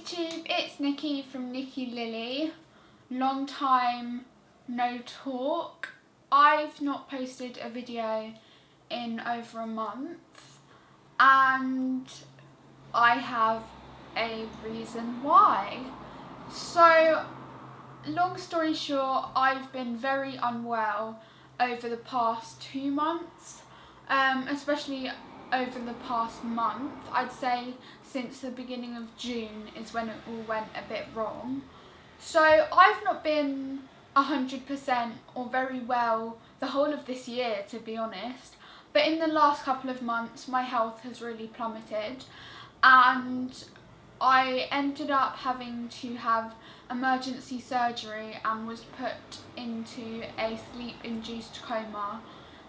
YouTube, it's Nikki from Nikki Lilly. Long time no talk. I've not posted a video in over a month and I have a reason why. So, long story short, I've been very unwell over the past 2 months, especially over the past month. I'd say since the beginning of June is when it all went a bit wrong. So I've not been 100% or very well the whole of this year, to be honest, but in the last couple of months my health has really plummeted and I ended up having to have emergency surgery and was put into a sleep-induced coma,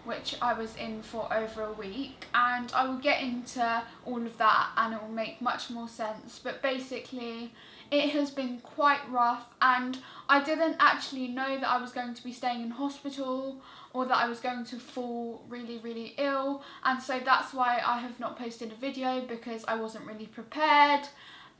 which I was in for over a week, and I will get into all of that and it will make much more sense. But basically it has been quite rough and I didn't actually know that I was going to be staying in hospital or that I was going to fall really ill, and so that's why I have not posted a video, because I wasn't really prepared.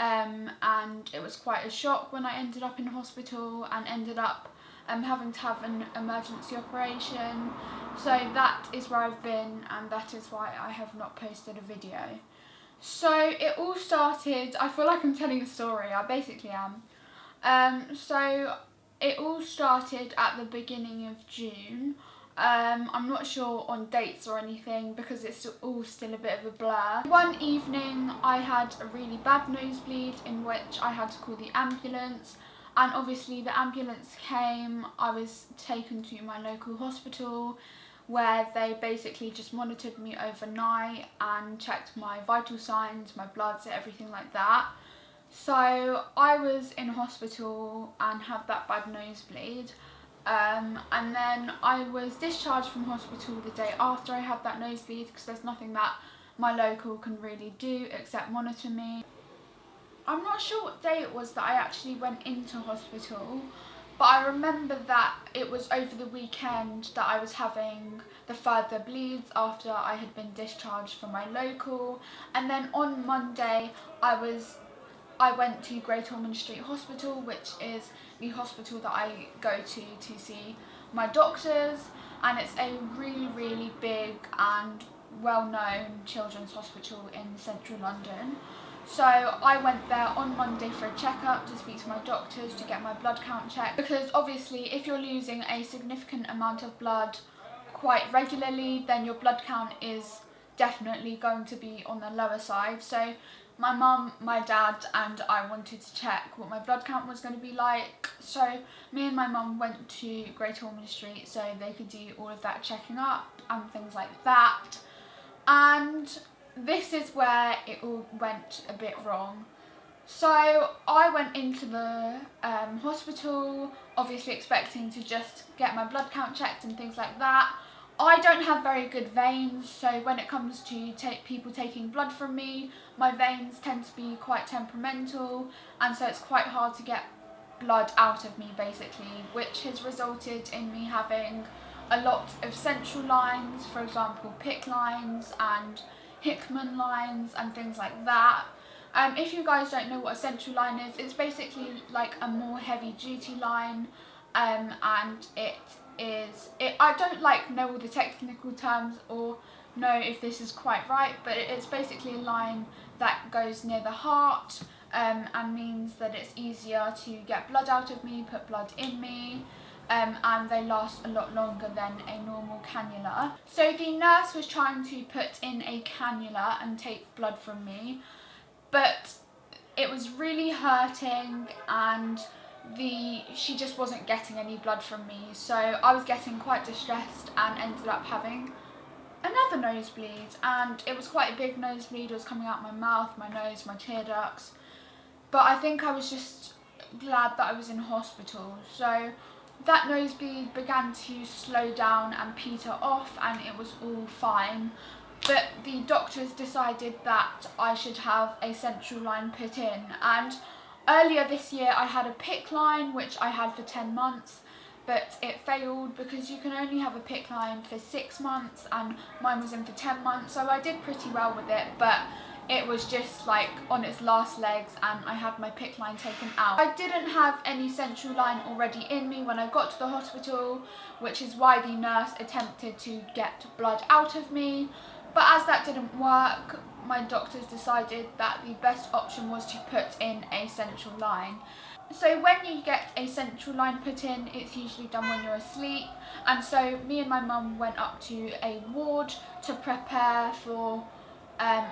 And it was quite a shock when I ended up in hospital and ended up having to have an emergency operation. So that is where I've been and that is why I have not posted a video. So it all started, I feel like I'm telling a story, I basically am. So it all started at the beginning of June. I'm not sure on dates or anything because it's all still a bit of a blur. One evening I had a really bad nosebleed in which I had to call the ambulance, and obviously the ambulance came. I was taken to my local hospital where they basically just monitored me overnight and checked my vital signs, my bloods, everything like that. So I was in hospital and had that bad nosebleed. And then I was discharged from hospital the day after I had that nosebleed, because there's nothing that my local can really do except monitor me. I'm not sure what day it was that I actually went into hospital, but I remember that it was over the weekend that I was having the further bleeds after I had been discharged from my local, and then on Monday I went to Great Ormond Street Hospital, which is the hospital that I go to see my doctors, and it's a really big and well-known children's hospital in central London. So I went there on Monday for a checkup to speak to my doctors to get my blood count checked, because obviously if you're losing a significant amount of blood quite regularly, then your blood count is definitely going to be on the lower side. So my mum, my dad and I wanted to check what my blood count was going to be like. So me and my mum went to Great Ormond Street so they could do all of that checking up and things like that. And this is where it all went a bit wrong. So I went into the hospital, obviously expecting to just get my blood count checked and things like that. I don't have very good veins, so when it comes to people taking blood from me, my veins tend to be quite temperamental, and so it's quite hard to get blood out of me basically, which has resulted in me having a lot of central lines, for example PICC lines and Hickman lines and things like that. If you guys don't know what a central line is, it's basically like a more heavy duty line, and I don't know all the technical terms or know if this is quite right, but it's basically a line that goes near the heart, and means that it's easier to get blood out of me, put blood in me, and they last a lot longer than a normal cannula. So the nurse was trying to put in a cannula and take blood from me, but it was really hurting and she just wasn't getting any blood from me, so I was getting quite distressed and ended up having another nosebleed, and it was quite a big nosebleed. It was coming out my mouth, my nose, my tear ducts, but I think I was just glad that I was in hospital. So that nosebleed began to slow down and peter off and it was all fine, but the doctors decided that I should have a central line put in. And earlier this year I had a PICC line which I had for 10 months, but it failed because you can only have a PICC line for 6 months and mine was in for 10 months, so I did pretty well with it, but it was just like on its last legs and I had my PICC line taken out. I didn't have any central line already in me when I got to the hospital, which is why the nurse attempted to get blood out of me. But as that didn't work, my doctors decided that the best option was to put in a central line. So when you get a central line put in, it's usually done when you're asleep. And so me and my mum went up to a ward to prepare for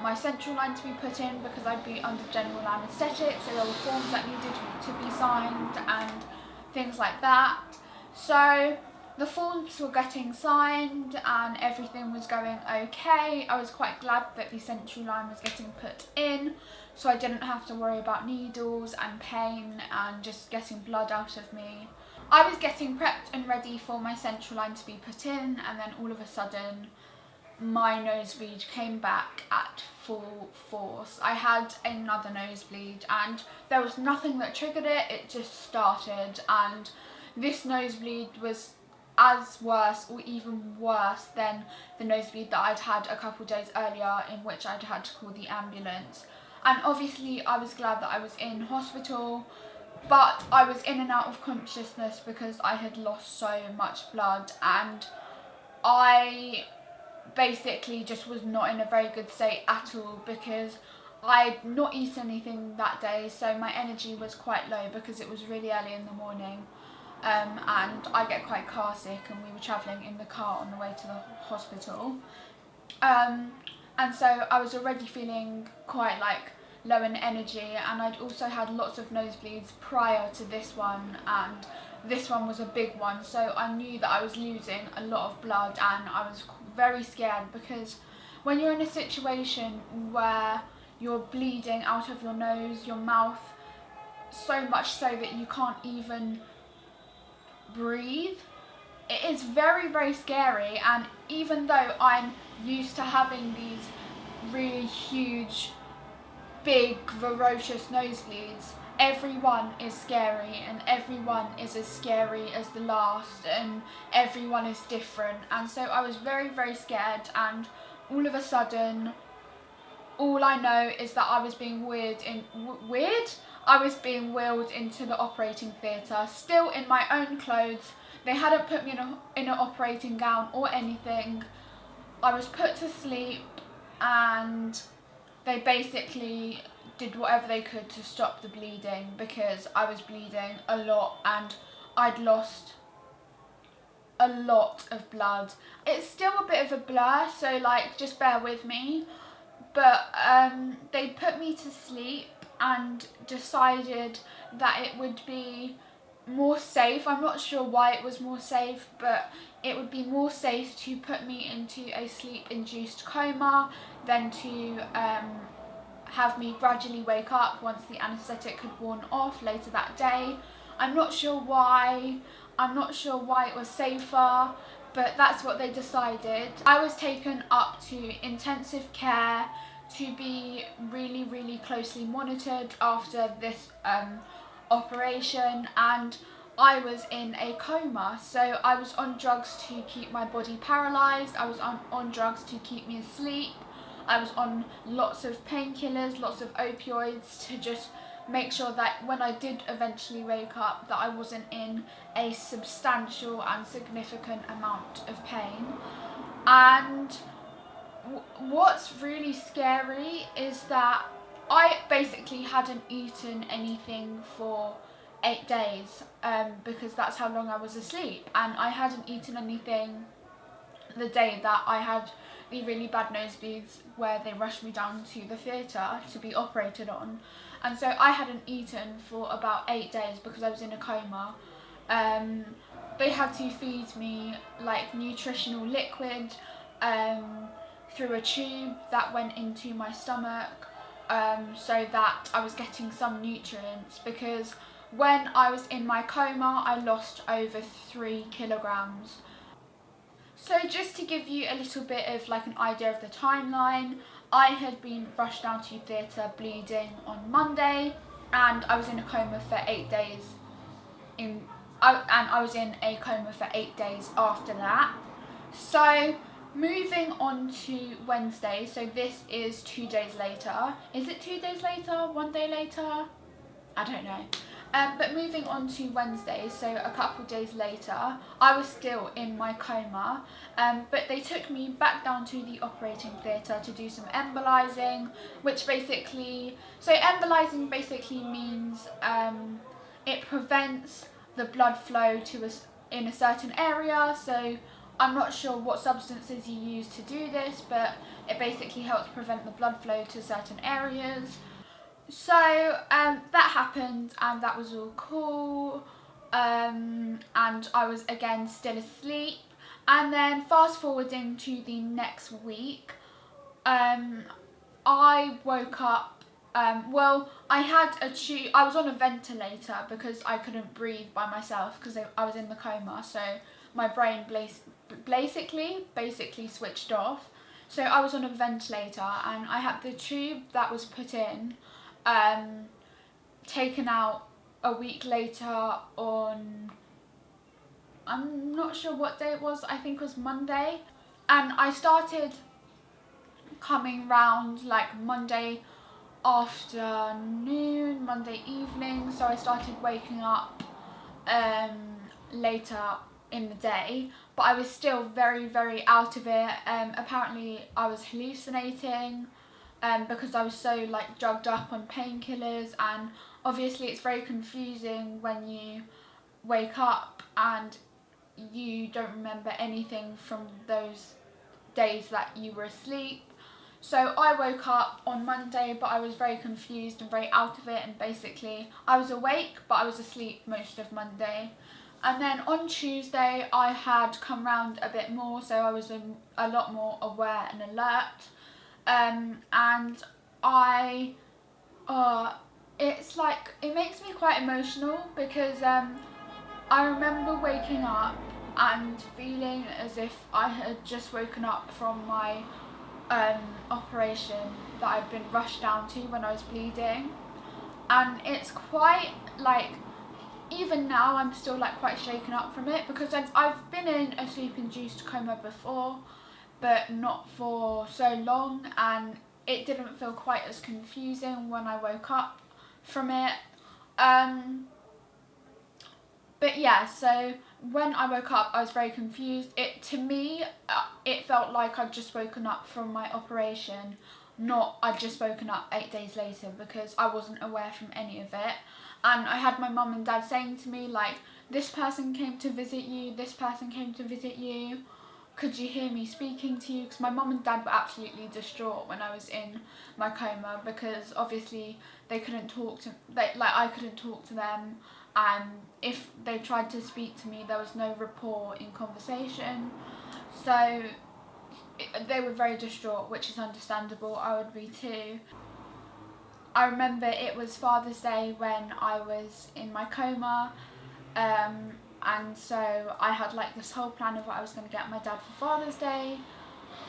my central line to be put in, because I'd be under general anaesthetic, so there were forms that needed to be signed and things like that. So the forms were getting signed and everything was going okay. I was quite glad that the central line was getting put in, so I didn't have to worry about needles and pain and just getting blood out of me. I was getting prepped and ready for my central line to be put in, and then all of a sudden my nosebleed came back at full force. I had another nosebleed and there was nothing that triggered it, it just started, and this nosebleed was as worse or even worse than the nosebleed that I'd had a couple of days earlier, in which I'd had to call the ambulance. And obviously I was glad that I was in hospital, but I was in and out of consciousness because I had lost so much blood, and I basically just was not in a very good state at all, because I'd not eaten anything that day, so my energy was quite low because it was really early in the morning, and I get quite car sick, and we were travelling in the car on the way to the hospital, and so I was already feeling quite like low in energy, and I'd also had lots of nosebleeds prior to this one, and this one was a big one, so I knew that I was losing a lot of blood, and I was very scared, because when you're in a situation where you're bleeding out of your nose, your mouth, so much so that you can't even breathe, it is very, very scary. And even though I'm used to having these really huge, big, ferocious nosebleeds, everyone is scary, and everyone is as scary as the last, and everyone is different. And so I was very, very scared, and all of a sudden, all I know is that I was being I was being wheeled into the operating theatre, still in my own clothes. They hadn't put me in an operating gown or anything. I was put to sleep, and they basically did whatever they could to stop the bleeding, because I was bleeding a lot and I'd lost a lot of blood. It's still a bit of a blur, so like just bear with me. But they put me to sleep and decided that it would be more safe. I'm not sure why it was more safe, but it would be more safe to put me into a sleep-induced coma than to have me gradually wake up once the anaesthetic had worn off later that day. I'm not sure why. I'm not sure why it was safer, but that's what they decided. I was taken up to intensive care to be really, really closely monitored after this operation, and I was in a coma. So I was on drugs to keep my body paralysed, I was on drugs to keep me asleep, I was on lots of painkillers, lots of opioids, to just make sure that when I did eventually wake up, that I wasn't in a substantial and significant amount of pain. And what's really scary is that I basically hadn't eaten anything for 8 days, because that's how long I was asleep, and I hadn't eaten anything the day that I had the really bad nosebleeds, where they rushed me down to the theatre to be operated on. And so I hadn't eaten for about 8 days because I was in a coma. They had to feed me like nutritional liquid through a tube that went into my stomach, so that I was getting some nutrients, because when I was in my coma I lost over 3 kilograms. So just to give you a little bit of like an idea of the timeline, I had been rushed down to theatre bleeding on Monday, and I was in a coma for 8 days. I was in a coma for 8 days after that. So moving on to Wednesday, so this is 2 days later. Is it 2 days later? 1 day later? I don't know. But moving on to Wednesday, so a couple of days later, I was still in my coma, but they took me back down to the operating theatre to do some embolizing, which basically, so embolizing basically means it prevents the blood flow to in a certain area. So I'm not sure what substances you use to do this, but it basically helps prevent the blood flow to certain areas. So that happened, and that was all cool, and I was again still asleep. And then fast forwarding to the next week, I woke up, well, I had a tube, I was on a ventilator because I couldn't breathe by myself because I was in the coma, so my brain basically switched off. So I was on a ventilator, and I had the tube that was put in taken out a week later on, I'm not sure what day it was, I think it was Monday. And I started coming round like Monday afternoon, Monday evening, so I started waking up later in the day, but I was still very, very out of it. Apparently I was hallucinating because I was so like drugged up on painkillers, and obviously it's very confusing when you wake up and you don't remember anything from those days that you were asleep. So I woke up on Monday, but I was very confused and very out of it, and basically I was awake but I was asleep most of Monday. And then on Tuesday I had come round a bit more, so I was a lot more aware and alert. And it's like, it makes me quite emotional because I remember waking up and feeling as if I had just woken up from my operation that I'd been rushed down to when I was bleeding. And it's quite like, even now I'm still like quite shaken up from it because I've been in a sleep-induced coma before, but not for so long, and it didn't feel quite as confusing when I woke up from it. But yeah, so when I woke up I was very confused. To me, it felt like I'd just woken up from my operation, not I'd just woken up 8 days later, because I wasn't aware from any of it. And I had my mum and dad saying to me like, this person came to visit you, this person came to visit you, could you hear me speaking to you? Because my mum and dad were absolutely distraught when I was in my coma, because obviously they couldn't talk to, I couldn't talk to them, and if they tried to speak to me there was no rapport in conversation. So they were very distraught, which is understandable. I would be too. I remember it was Father's Day when I was in my coma, and so I had like this whole plan of what I was going to get my dad for Father's Day,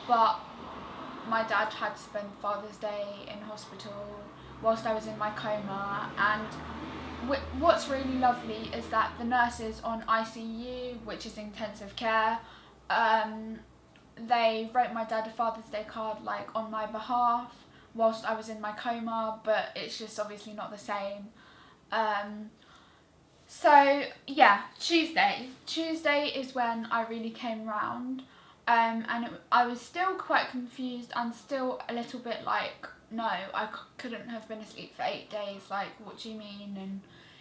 but my dad had to spend Father's Day in hospital whilst I was in my coma. And what's really lovely is that the nurses on ICU, which is intensive care, they wrote my dad a Father's Day card like on my behalf whilst I was in my coma, but it's just obviously not the same. So yeah, Tuesday is when I really came round, and I was still quite confused and still a little bit like, no, I couldn't have been asleep for 8 days, like what do you mean? And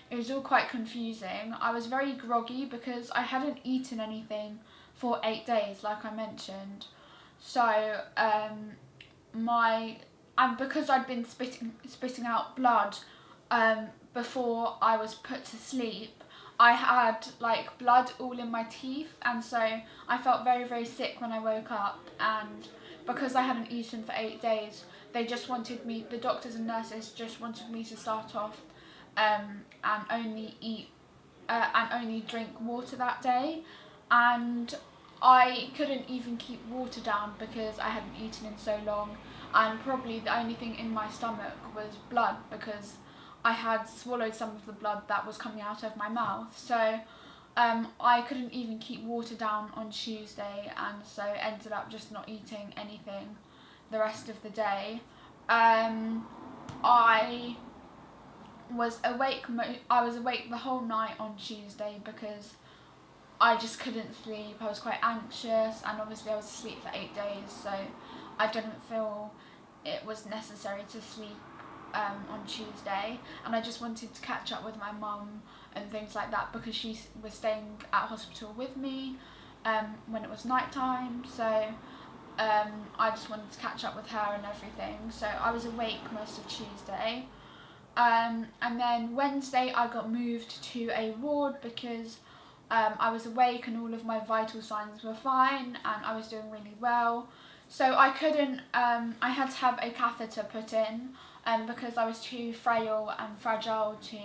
it was all quite confusing. I was very groggy because I hadn't eaten anything for 8 days, like I mentioned. So because I'd been spitting out blood before I was put to sleep, I had like blood all in my teeth, and so I felt very, very sick when I woke up. And because I hadn't eaten for 8 days, they just wanted me, the doctors and nurses just wanted me to start off and only eat and only drink water that day. And I couldn't even keep water down because I hadn't eaten in so long, and probably the only thing in my stomach was blood because I had swallowed some of the blood that was coming out of my mouth. So I couldn't even keep water down on Tuesday, and so ended up just not eating anything the rest of the day. I was awake the whole night on Tuesday because I just couldn't sleep. I was quite anxious, and obviously I was asleep for 8 days, so I didn't feel it was necessary to sleep on Tuesday, and I just wanted to catch up with my mum and things like that because she was staying at hospital with me when it was night time, so I just wanted to catch up with her and everything, so I was awake most of Tuesday. And then Wednesday I got moved to a ward because I was awake and all of my vital signs were fine and I was doing really well. So I couldn't, I had to have a catheter put in because I was too frail and fragile to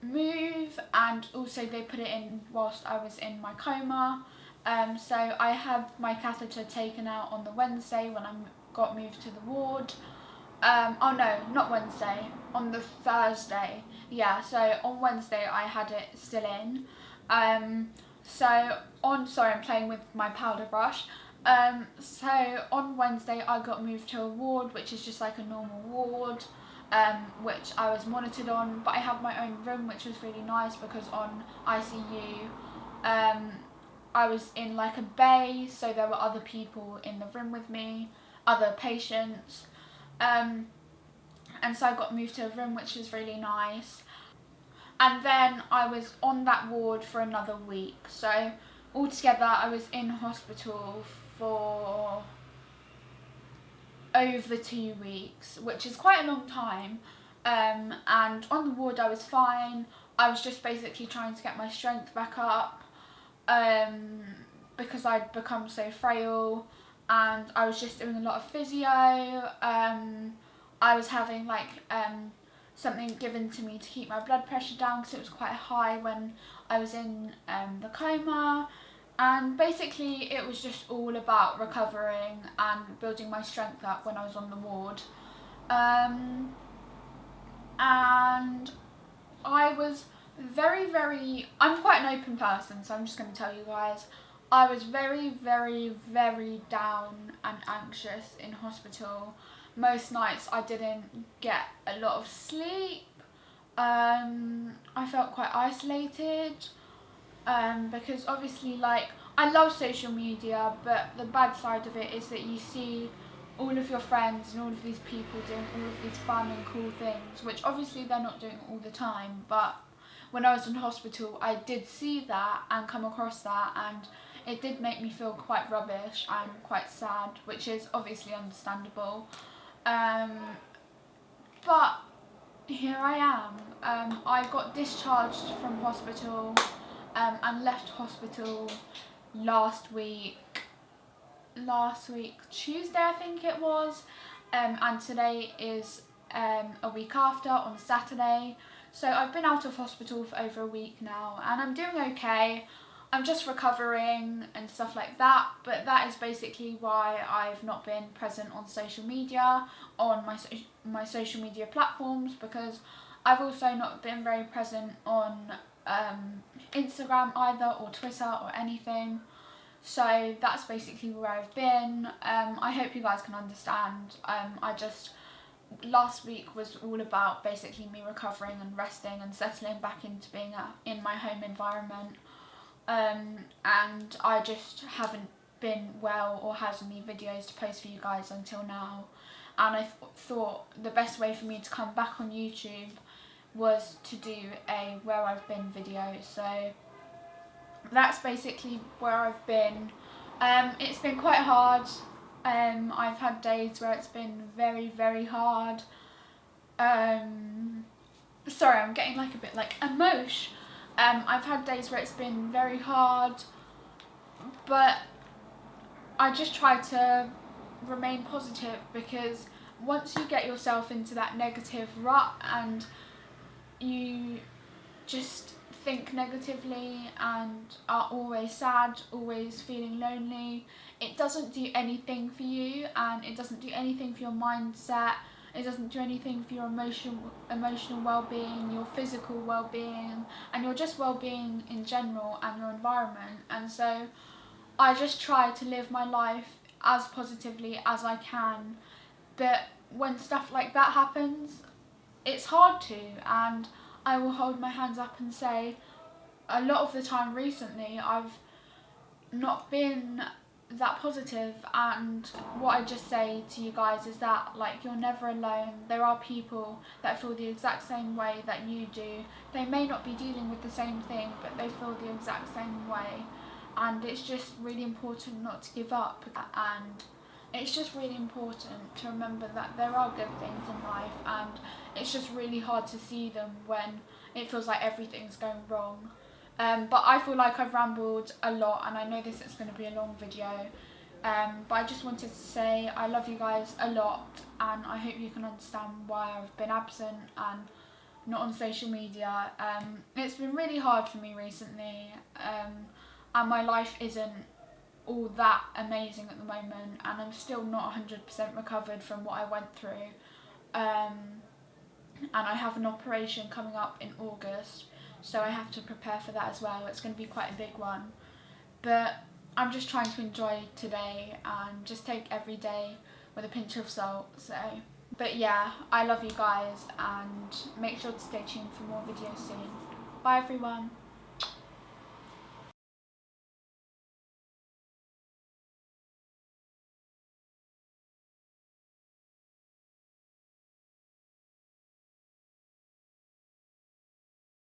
move, and also they put it in whilst I was in my coma. So I had my catheter taken out on the Wednesday when I got moved to the ward. Oh no, not Wednesday, on the Thursday. Yeah, so on Wednesday I had it still in. Sorry, I'm playing with my powder brush. So on Wednesday I got moved to a ward, which is just like a normal ward, which I was monitored on, but I had my own room, which was really nice because on ICU, I was in like a bay, so there were other people in the room with me, other patients. And so I got moved to a room, which was really nice. And then I was on that ward for another week. So altogether I was in hospital for over 2 weeks, which is quite a long time. And on the ward I was fine. I was just basically trying to get my strength back up because I'd become so frail, and I was just doing a lot of physio. I was having like something given to me to keep my blood pressure down because it was quite high when I was in the coma, and basically it was just all about recovering and building my strength up when I was on the ward. And I was I'm quite an open person, so I'm just going to tell you guys, I was very down and anxious in hospital. Most nights I didn't get a lot of sleep. I felt quite isolated because obviously, like, I love social media, but the bad side of it is that you see all of your friends and all of these people doing all of these fun and cool things, which obviously they're not doing all the time, but when I was in hospital I did see that and come across that, and it did make me feel quite rubbish and quite sad, which is obviously understandable. But here I am. I got discharged from hospital and left hospital last week Tuesday I think it was, and today is a week after, on Saturday. So I've been out of hospital for over a week now and I'm doing okay. I'm just recovering and stuff like that, but that is basically why I've not been present on social media, on my social media platforms, because I've also not been very present on Instagram either, or Twitter or anything. So that's basically where I've been. I hope you guys can understand. Last week was all about basically me recovering and resting and settling back into being in my home environment. And I just haven't been well or had any videos to post for you guys until now, and I thought the best way for me to come back on YouTube was to do a where I've been video. So that's basically where I've been. It's been quite hard. I've had days where it's been very hard. Sorry, I'm getting like a bit like emotion. I've had days where it's been very hard, but I just try to remain positive, because once you get yourself into that negative rut and you just think negatively and are always sad, always feeling lonely, it doesn't do anything for you, and it doesn't do anything for your mindset. It doesn't do anything for your emotional well-being, your physical well-being, and your just well-being in general, and your environment. And so I just try to live my life as positively as I can. But when stuff like that happens, it's hard to, and I will hold my hands up and say a lot of the time recently I've not been that positive, and what I just say to you guys is that, like, you're never alone. There are people that feel the exact same way that you do. They may not be dealing with the same thing, but they feel the exact same way, and it's just really important not to give up. And it's just really important to remember that there are good things in life, and it's just really hard to see them when it feels like everything's going wrong. But I feel like I've rambled a lot, and I know this is going to be a long video, but I just wanted to say I love you guys a lot, and I hope you can understand why I've been absent and not on social media. It's been really hard for me recently, and my life isn't all that amazing at the moment, and I'm still not 100% recovered from what I went through, and I have an operation coming up in August, so I have to prepare for that as well. It's going to be quite a big one, but I'm just trying to enjoy today and just take every day with a pinch of salt. So, but yeah, I love you guys, and make sure to stay tuned for more videos soon. Bye everyone.